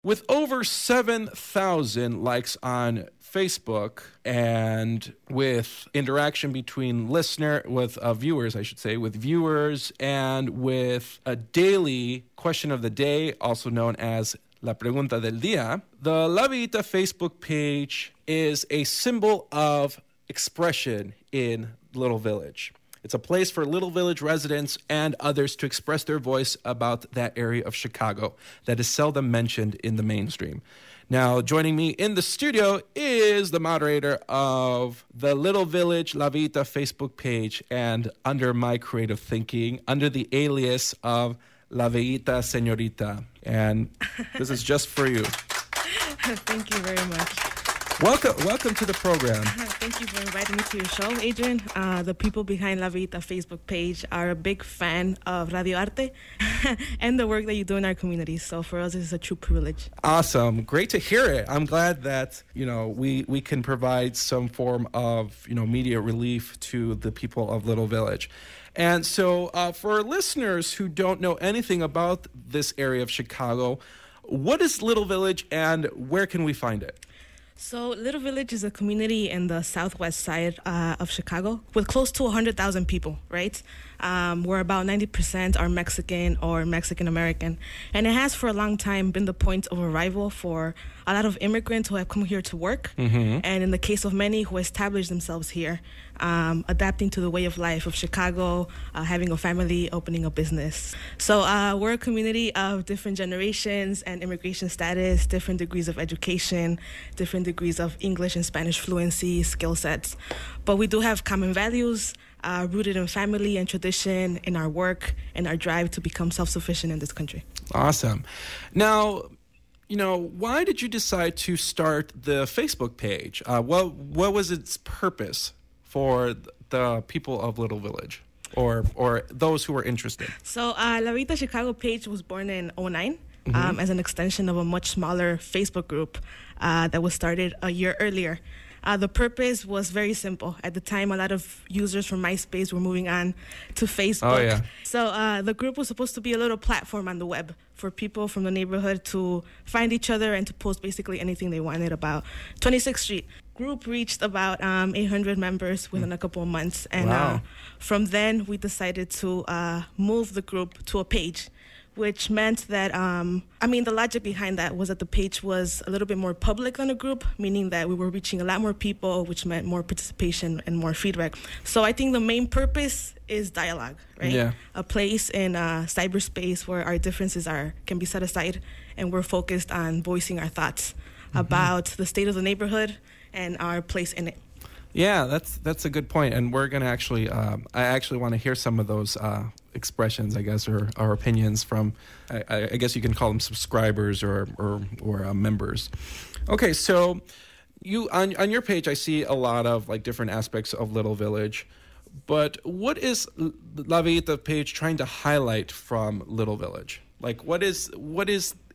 With over 7,000 likes on Facebook and with interaction between viewers, with viewers and with a daily question of the day, also known as La Pregunta del Día, the La Villita Facebook page is a symbol of expression in Little Village. It's a place for Little Village residents and others to express their voice about that area of Chicago that is seldom mentioned in the mainstream. Now, joining me in the studio is the moderator of the Little Village La Villita Facebook page, and under my creative thinking, under the alias of La Villita Señorita. And this is just for you. Thank you very much. Welcome to the program. Thank you for inviting me to your show, Adrian. The people behind La Villita Facebook page are a big fan of Radio Arte and the work that you do in our community. So for us, it's a true privilege. Awesome. Great to hear it. I'm glad that, we can provide some form of, media relief to the people of Little Village. And so for listeners who don't know anything about this area of Chicago, what is Little Village and where can we find it? So Little Village is a community in the southwest side of Chicago with close to 100,000 people, right? Where about 90% are Mexican or Mexican-American. And it has for a long time been the point of arrival for a lot of immigrants who have come here to work. Mm-hmm. And in the case of many who established themselves here, adapting to the way of life of Chicago, having a family, opening a business. So we're a community of different generations and immigration status, different degrees of education, different degrees of English and Spanish fluency, skill sets. But we do have common values rooted in family and tradition, in our work, and our drive to become self-sufficient in this country. Awesome. Now, why did you decide to start the Facebook page? What was its purpose for the people of Little Village or those who were interested? So La Villita Chicago page was born in 2009 as an extension of a much smaller Facebook group that was started a year earlier. The purpose was very simple. At the time, a lot of users from MySpace were moving on to Facebook. Oh, yeah. So the group was supposed to be a little platform on the web for people from the neighborhood to find each other and to post basically anything they wanted about 26th Street. Group reached about 800 members within a couple of months. And wow. From then, we decided to move the group to a page, which meant that, the logic behind that was that the page was a little bit more public than a group, meaning that we were reaching a lot more people, which meant more participation and more feedback. So I think the main purpose is dialogue, right? Yeah. A place in cyberspace where our differences can be set aside, and we're focused on voicing our thoughts about the state of the neighborhood and our place in it. Yeah, that's a good point, and we're gonna actually. I actually want to hear some of those expressions, I guess, or opinions from. I guess you can call them subscribers or members. Okay, so you on your page, I see a lot of different aspects of Little Village, but what is La Villita page trying to highlight from Little Village? What is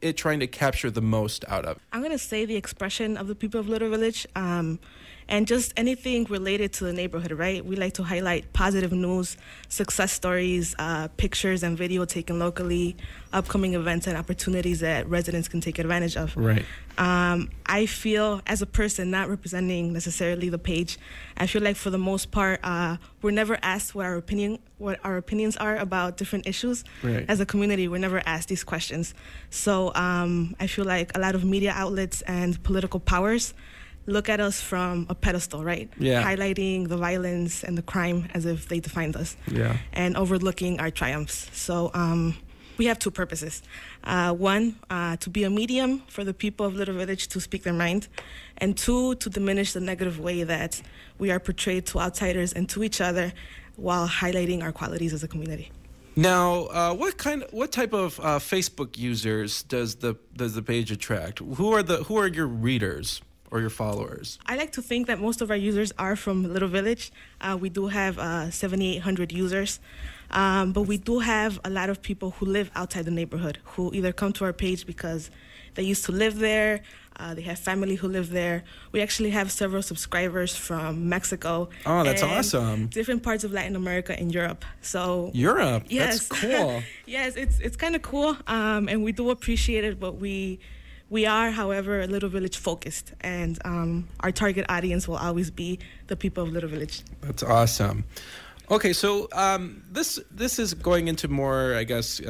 it trying to capture the most out of? I'm going to say the expression of the people of Little Village and just anything related to the neighborhood, right? We like to highlight positive news, success stories, pictures and video taken locally, upcoming events and opportunities that residents can take advantage of. Right. I feel, as a person not representing necessarily the page, I feel like for the most part, we're never asked what our opinions are about different issues. Right. As a community, we're never asked these questions. So I feel like a lot of media outlets and political powers look at us from a pedestal, right? Yeah. Highlighting the violence and the crime as if they defined us. Yeah. And overlooking our triumphs. So we have two purposes. One, to be a medium for the people of Little Village to speak their mind. And two, to diminish the negative way that we are portrayed to outsiders and to each other while highlighting our qualities as a community. Now, what type of Facebook users does the page attract? Who are your readers or your followers? I like to think that most of our users are from Little Village. We do have 7,800 users, but we do have a lot of people who live outside the neighborhood who either come to our page because they used to live there, they have family who live there. We actually have several subscribers from Mexico. Oh, that's and awesome. Different parts of Latin America and Europe. So Europe? Yes. That's cool. Yes, it's kind of cool, and we do appreciate it, but we We are, however, Little Village focused, and our target audience will always be the people of Little Village. That's awesome. Okay, so this is going into more, I guess,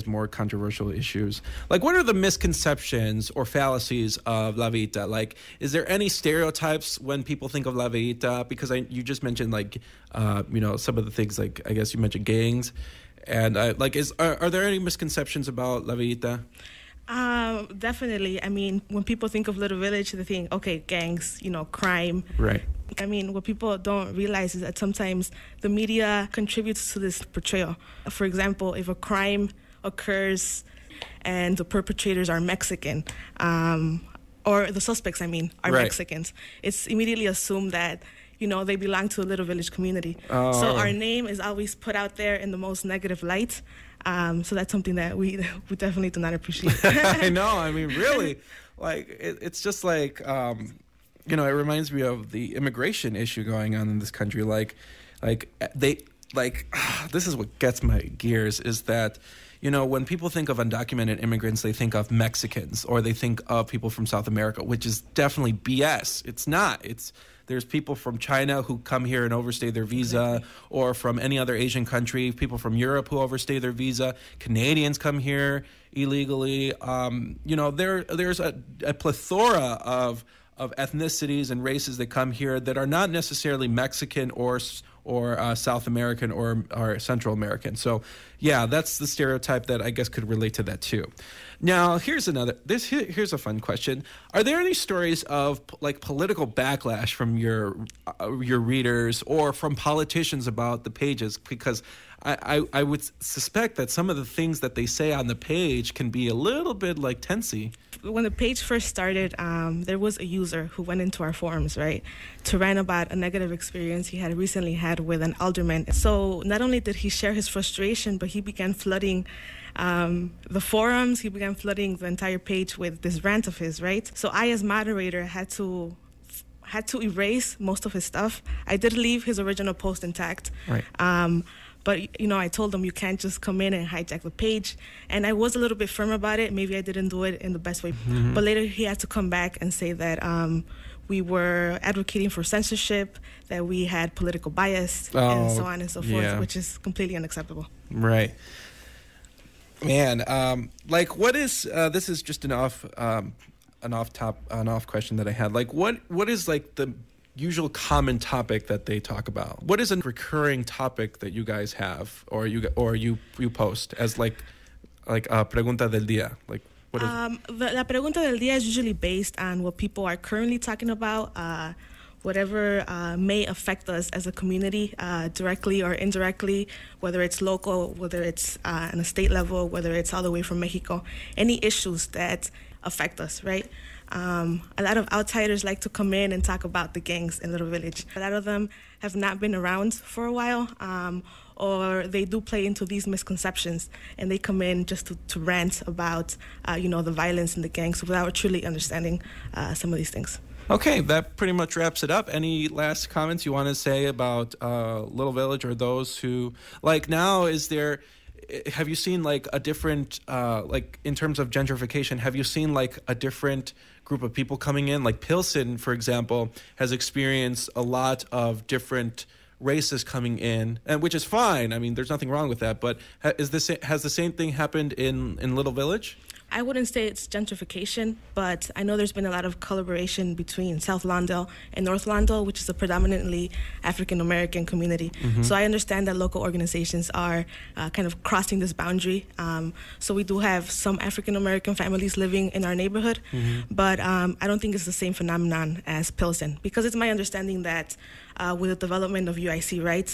more controversial issues. Like, what are the misconceptions or fallacies of La Villita? Like, is there any stereotypes when people think of La Villita? Because you just mentioned, like, some of the things, like, I guess you mentioned gangs. And, are there any misconceptions about La Villita? Definitely. I mean, when people think of Little Village, they think, okay, gangs, crime. Right. I mean, what people don't realize is that sometimes the media contributes to this portrayal. For example, if a crime occurs and the perpetrators are Mexican, or the suspects, are right. Mexicans, it's immediately assumed that, they belong to a Little Village community. Oh. So our name is always put out there in the most negative light. So that's something that we definitely do not appreciate. I know. I mean, really, like, it's just like, it reminds me of the immigration issue going on in this country. This is what gets my gears, is that, when people think of undocumented immigrants, they think of Mexicans, or they think of people from South America, which is definitely BS. It's not. There's people from China who come here and overstay their visa, or from any other Asian country, people from Europe who overstay their visa. Canadians come here illegally. There's a plethora of ethnicities and races that come here that are not necessarily Mexican or South American or Central American. So, yeah, that's the stereotype that I guess could relate to that too. Now, here's a fun question. Are there any stories of like political backlash from your readers or from politicians about the pages? Because I would suspect that some of the things that they say on the page can be a little bit like tensy. When the page first started, there was a user who went into our forums, right, to rant about a negative experience he had recently had with an alderman. So not only did he share his frustration, but he began flooding the forums. He began flooding the entire page with this rant of his, right? So I, as moderator, had to erase most of his stuff. I did leave his original post intact. Right. But, I told him you can't just come in and hijack the page. And I was a little bit firm about it. Maybe I didn't do it in the best way. Mm-hmm. But later he had to come back and say that we were advocating for censorship, that we had political bias, and so on and so forth, which is completely unacceptable. Right. Man, what is this is just an off question that I had. Like, what is like the usual common topic that they talk about? What is a recurring topic that you guys have, or you post as like pregunta del día? Like, what is La pregunta del día is usually based on what people are currently talking about, whatever may affect us as a community, directly or indirectly, whether it's local, whether it's on a state level, whether it's all the way from Mexico, any issues that affect us, right? A lot of outsiders like to come in and talk about the gangs in Little Village. A lot of them have not been around for a while, or they do play into these misconceptions, and they come in just to rant about, the violence in the gangs without truly understanding some of these things. Okay, that pretty much wraps it up. Any last comments you want to say about Little Village, or those who, like, now, have you seen like a different, like in terms of gentrification, have you seen like a different group of people coming in? Like Pilsen, for example, has experienced a lot of different races coming in, and which is fine. I mean, there's nothing wrong with that. But has the same thing happened in Little Village? I wouldn't say it's gentrification, but I know there's been a lot of collaboration between South Lawndale and North Lawndale, which is a predominantly African-American community. Mm-hmm. So I understand that local organizations are kind of crossing this boundary. So we do have some African-American families living in our neighborhood, mm-hmm. but I don't think it's the same phenomenon as Pilsen, because it's my understanding that with the development of UIC, right?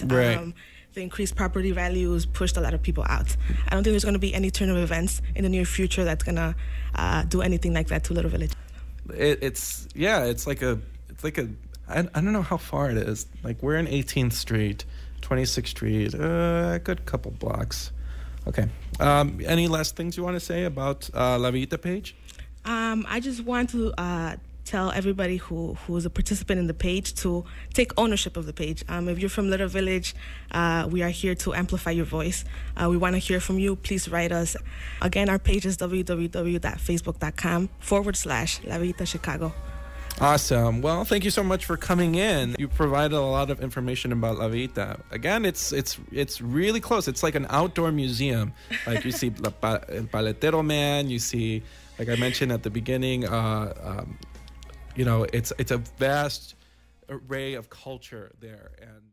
The increased property values pushed a lot of people out. I don't think there's going to be any turn of events in the near future that's going to do anything like that to Little Village. It's like a I don't know how far it is. Like, we're in 18th Street, 26th Street, a good couple blocks. Okay. Any last things you want to say about La Villita page? I just want to tell everybody who is a participant in the page to take ownership of the page. If you're from Little Village, we are here to amplify your voice. We want to hear from you. Please write us. Again, our page is www.facebook.com/La Villita Chicago. Awesome. Well, thank you so much for coming in. You provided a lot of information about La Villita. Again, it's really close. It's like an outdoor museum. Like you see El Paletero Man. You see, like I mentioned at the beginning, it's a vast array of culture there. And